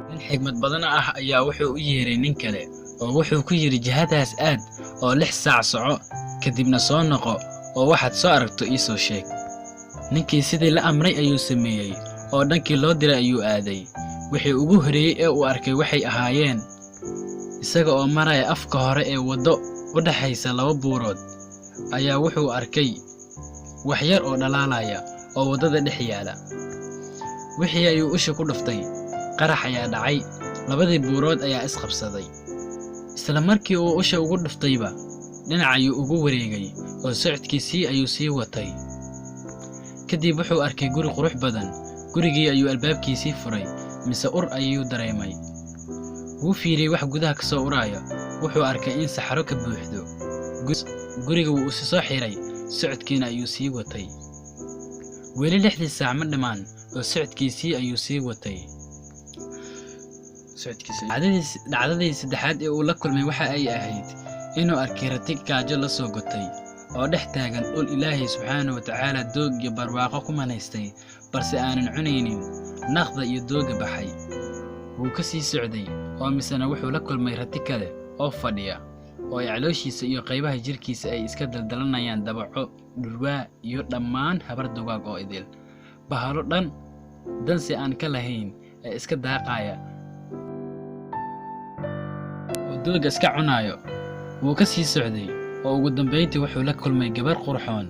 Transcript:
nin xigmad badan ah ayaa wuxuu u yeeray nin kale oo wuxuu ku yidhi jihadaas aad oo 6 saac soco kadibna soo noqo oo waxaad soo aragto ii soo sheeg. ninkii sidii la amray ayuu sameeyey oo dhankii loo diray ayuu aaday. wixii ugu horeeyey ee uu arkay waxay ahaayeen isaga oo maraya afka hore ee waddo u dhaxaysa 2 buurood ayaa wuxuu arkay wax yar oo dhalaalaya oo waddada dhex yaala. wixii ayuu usha ku dhuftay, qarax ayaa dhacay, 2dii buurood ayaa isqabsaday. isla markii uu usha ugu dhuftayba dhinac ayuu ugu wareegay oo socodkiisii ayuu sii watay. kadib wuxuu arkay guri qurux badan. gurigii ayuu albaabkiisii furay, mise ur ayuu dareemay. wuu fiiriyey wax gudaha ka soo uraya. wuxuu arkay in saxaro ka buuxdo. guriga wuu isa soo xiray, socodkiina ayuu sii watay. weli 6 saac ma dhammaan oo socodkiisii ayuu sii watay. dhacdadii saddexaad ee uu la kulmay waxa ay ahayd inuu arkay rati gaajo la soo gotay oo dhex taagan dhul Ilaahay subxaanahu wa tacaala doog iyo barwaaqo ku manaystay, balse aanan cunaynin naqda iyo dooga baxay. wuu ka sii socday oo misana wuxuu la kulmay rati kale oo fadhiya oo calooshiisa iyo qaybaha jirkiisa ay iska daldalanayaan dabaco, dhurwaa iyo dhammaan habar dugaag oo idil. bahalo dhan dansi aan ka lahayn ee iska daaqaya oo dooga iska cunayo. wuu ka sii socday oo ugu dambeyntii wuxuu la kulmay gabar qurxoon